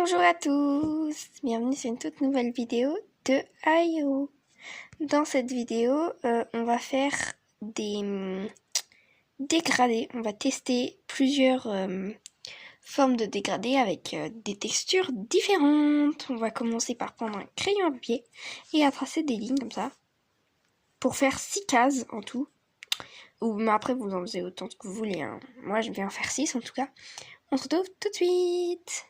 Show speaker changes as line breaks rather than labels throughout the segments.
Bonjour à tous, bienvenue sur une toute nouvelle vidéo de Ayo. Dans cette vidéo, on va faire des dégradés. On va tester plusieurs formes de dégradés avec des textures différentes. On va commencer par prendre un crayon à papier et à tracer des lignes comme ça pour faire 6 cases en tout. Mais après, vous en faisez autant que vous voulez, hein. Moi, je vais en faire 6 en tout cas. On se retrouve tout de suite.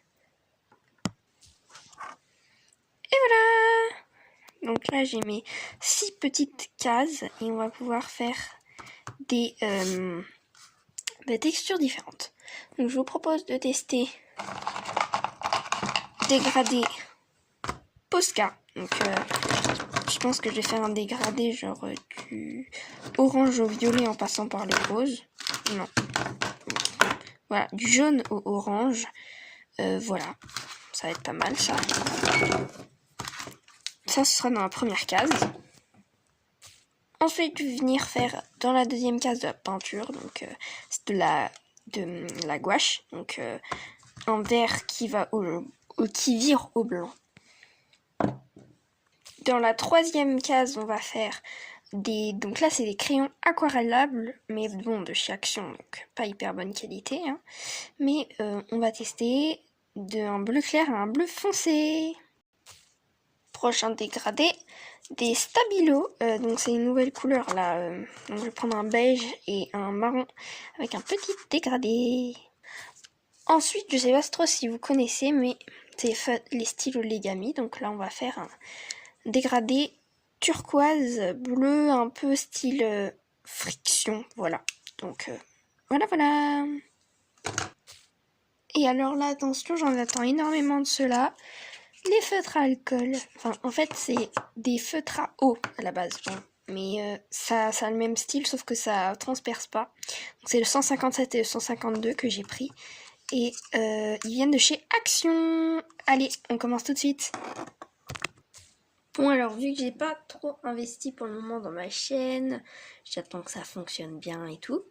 Et voilà! Donc là, j'ai mes 6 petites cases et on va pouvoir faire des textures différentes. Donc je vous propose de tester dégradé Posca. Donc je pense que je vais faire un dégradé genre du orange au violet en passant par le rose. Non. Voilà, du jaune au orange. Voilà, ça va être pas mal ça. Ça, ce sera dans la première case. Ensuite, je vais venir faire dans la deuxième case de la peinture, donc c'est de la gouache, donc un vert qui va qui vire au blanc. Dans la troisième case, on va faire donc là c'est des crayons aquarellables, mais bon, de chez Action, donc pas hyper bonne qualité, hein. Mais on va tester d'un bleu clair à un bleu foncé. Prochain dégradé, des Stabilo, donc c'est une nouvelle couleur là, donc je vais prendre un beige et un marron avec un petit dégradé. Ensuite, je sais pas trop si vous connaissez, mais c'est les styles Origami, donc là on va faire un dégradé turquoise bleu un peu style friction, voilà. Donc voilà. Et alors là, attention, j'en attends énormément de ceux-là. Les feutres à alcool, enfin en fait c'est des feutres à eau à la base, bon. Mais ça a le même style sauf que ça transperce pas. Donc c'est le 157 et le 152 que j'ai pris. Et ils viennent de chez Action. Allez, on commence tout de suite. Bon alors vu que j'ai pas trop investi pour le moment dans ma chaîne, j'attends que ça fonctionne bien et tout.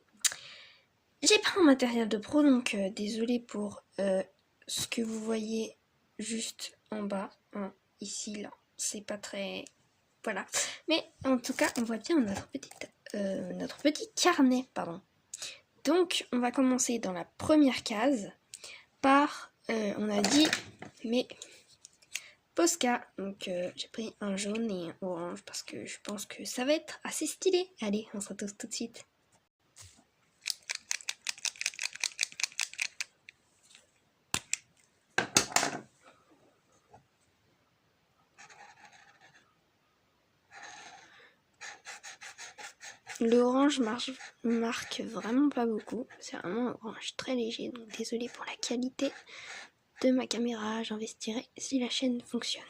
J'ai pris un matériel de pro donc désolé pour ce que vous voyez juste en bas, hein, ici, là, c'est pas très... Voilà. Mais en tout cas, on voit bien notre petit carnet, pardon. Donc, on va commencer dans la première case par, on a dit, mes Posca. Donc, j'ai pris un jaune et un orange parce que je pense que ça va être assez stylé. Allez, on se retrouve tout de suite. L'orange marque vraiment pas beaucoup, c'est vraiment un orange très léger, donc désolé pour la qualité de ma caméra, j'investirai si la chaîne fonctionne.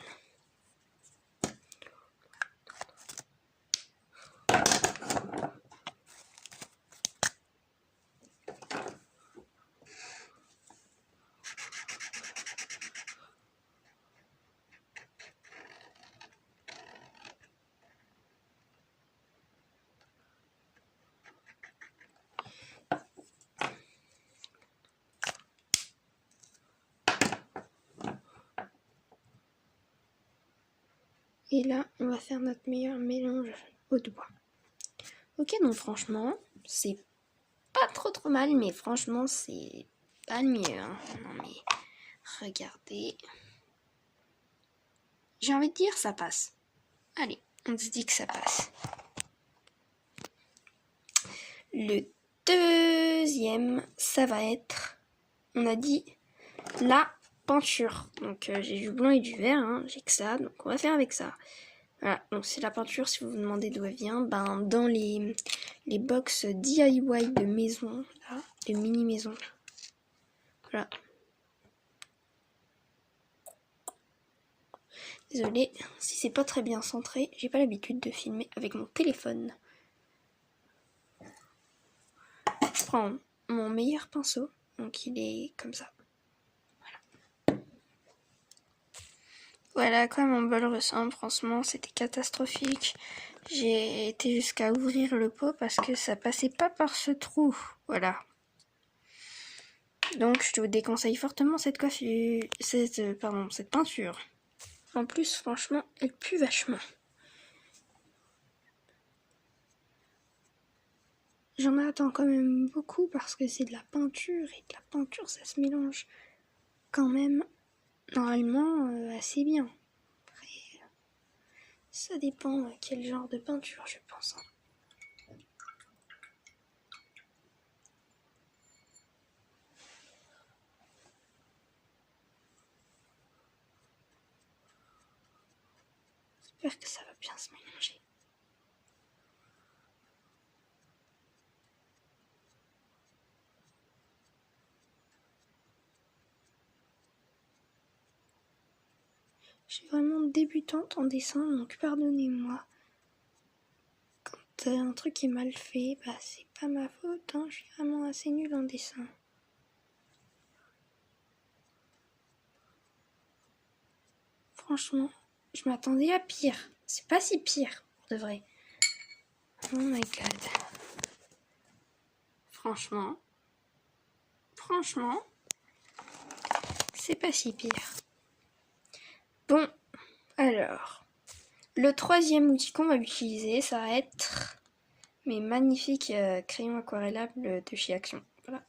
Et là, on va faire notre meilleur mélange au doigt. Ok, donc franchement, c'est pas trop mal, mais franchement, c'est pas le mieux, hein. Non mais, regardez. J'ai envie de dire, ça passe. Allez, on se dit que ça passe. Le deuxième, ça va être, on a dit, la peinture. Donc j'ai du blanc et du vert, hein, j'ai que ça, donc on va faire avec ça. Voilà, donc c'est la peinture, si vous vous demandez d'où elle vient, ben dans les box DIY de maison, là, de mini maison. Voilà. Désolée si c'est pas très bien centré, j'ai pas l'habitude de filmer avec mon téléphone. Je prends mon meilleur pinceau, donc il est comme ça. Voilà à quoi mon bol ressemble, franchement c'était catastrophique. J'ai été jusqu'à ouvrir le pot parce que ça passait pas par ce trou, voilà. Donc je te déconseille fortement cette coiffure, cette peinture. En plus, franchement, elle pue vachement. J'en attends quand même beaucoup parce que c'est de la peinture et de la peinture ça se mélange quand même normalement assez bien. Après, ça dépend quel genre de peinture je pense. J'espère que ça va bien se mélanger. Je suis vraiment débutante en dessin, donc pardonnez-moi. Quand un truc est mal fait, bah c'est pas ma faute, hein. Je suis vraiment assez nulle en dessin. Franchement, je m'attendais à pire. C'est pas si pire, pour de vrai. Oh my god. Franchement, c'est pas si pire. Bon, alors, le troisième outil qu'on va utiliser, ça va être mes magnifiques crayons aquarellables de chez Action. Voilà.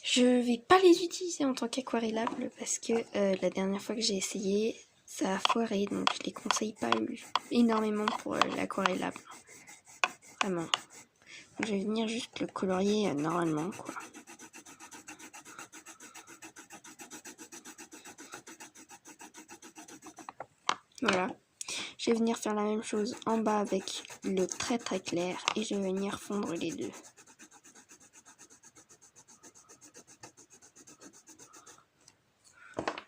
Je vais pas les utiliser en tant qu'aquarellables parce que la dernière fois que j'ai essayé, ça a foiré, donc je les conseille pas énormément pour l'aquarellable. Vraiment. Donc, je vais venir juste le colorier normalement, quoi. Voilà. Je vais venir faire la même chose en bas avec le très très clair et je vais venir fondre les deux.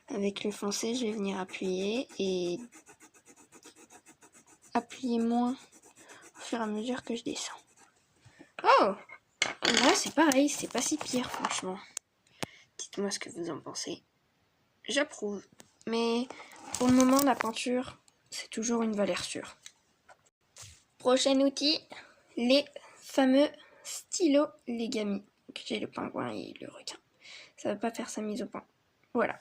Avec le foncé, je vais venir appuyer et appuyer moins au fur et à mesure que je descends. Oh! Là, c'est pareil, c'est pas si pire, franchement. Dites-moi ce que vous en pensez. J'approuve. Mais pour le moment, la peinture, c'est toujours une valeur sûre. Prochain outil, les fameux stylos Legami. J'ai le pingouin et le requin. Ça va pas faire sa mise au point. Voilà.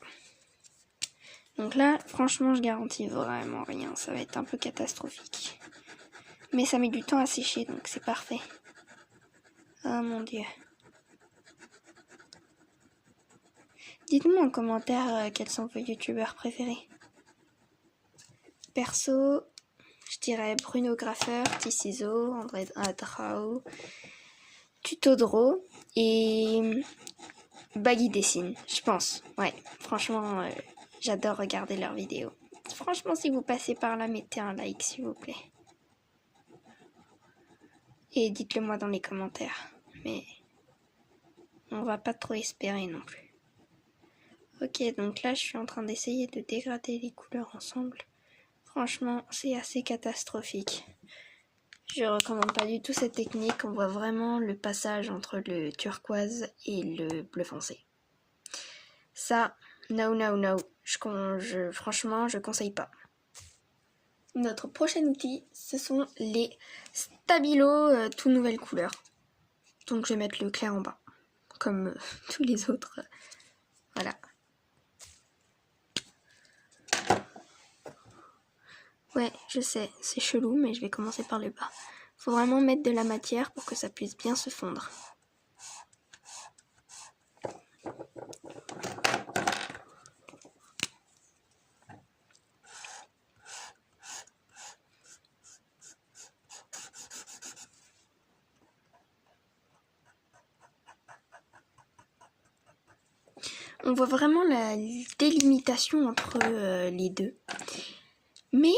Donc là, franchement, je garantis vraiment rien. Ça va être un peu catastrophique. Mais ça met du temps à sécher, donc c'est parfait. Oh mon dieu. Dites-moi en commentaire quels sont vos youtubeurs préférés. Perso, je dirais Bruno Graffeur, Ticiso, André Adrao, Tutodro et Baggy Dessine, je pense. Ouais, franchement, j'adore regarder leurs vidéos. Franchement, si vous passez par là, mettez un like s'il vous plaît. Et dites-le moi dans les commentaires. Mais on va pas trop espérer non plus. Ok, donc là, je suis en train d'essayer de dégrader les couleurs ensemble. Franchement, c'est assez catastrophique. Je recommande pas du tout cette technique. On voit vraiment le passage entre le turquoise et le bleu foncé. Ça, no. Franchement, je conseille pas. Notre prochain outil, ce sont les stabilos tout nouvelle couleur. Donc je vais mettre le clair en bas, comme tous les autres. Voilà. Ouais, je sais, c'est chelou, mais je vais commencer par le bas. Faut vraiment mettre de la matière pour que ça puisse bien se fondre. On voit vraiment la délimitation entre les deux. Mais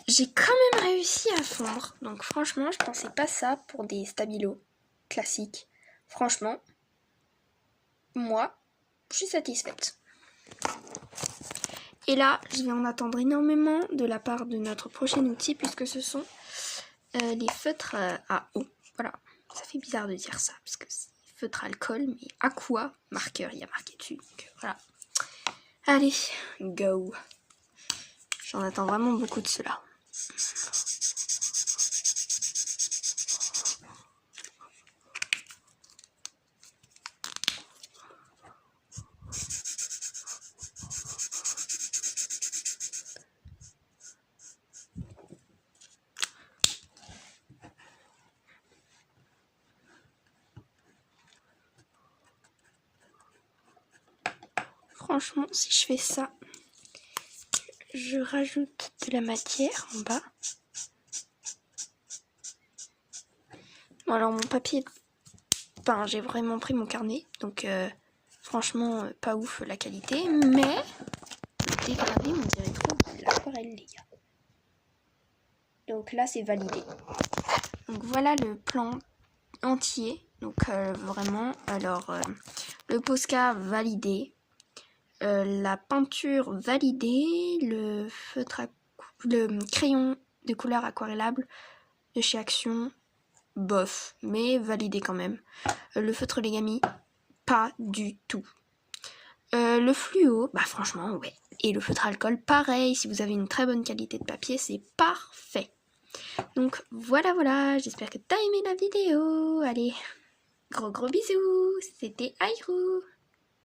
j'ai quand même réussi à fondre. Donc franchement, je pensais pas ça pour des stabilos classiques. Franchement, moi, je suis satisfaite. Et là, je vais en attendre énormément de la part de notre prochain outil puisque ce sont les feutres à eau. Voilà, ça fait bizarre de dire ça parce que c'est feutre alcool, mais aqua marqueur, il y a marqué dessus. Donc voilà. Allez, go. J'en attends vraiment beaucoup de cela. franchement, si je fais ça, je rajoute de la matière en bas. Bon, alors mon papier, enfin j'ai vraiment pris mon carnet, donc franchement pas ouf la qualité, mais le dégradé on dirait trop de l'aquarelle les gars. Donc là c'est validé. Donc voilà le plan entier, donc vraiment, alors le Posca validé, la peinture validée, le crayon de couleur aquarellable de chez Action, bof, mais validé quand même. Le feutre origami, pas du tout. Le fluo, bah franchement, ouais. Et le feutre alcool, pareil, si vous avez une très bonne qualité de papier, c'est parfait. Donc voilà, j'espère que t'as aimé la vidéo. Allez, gros bisous, c'était Aïrou.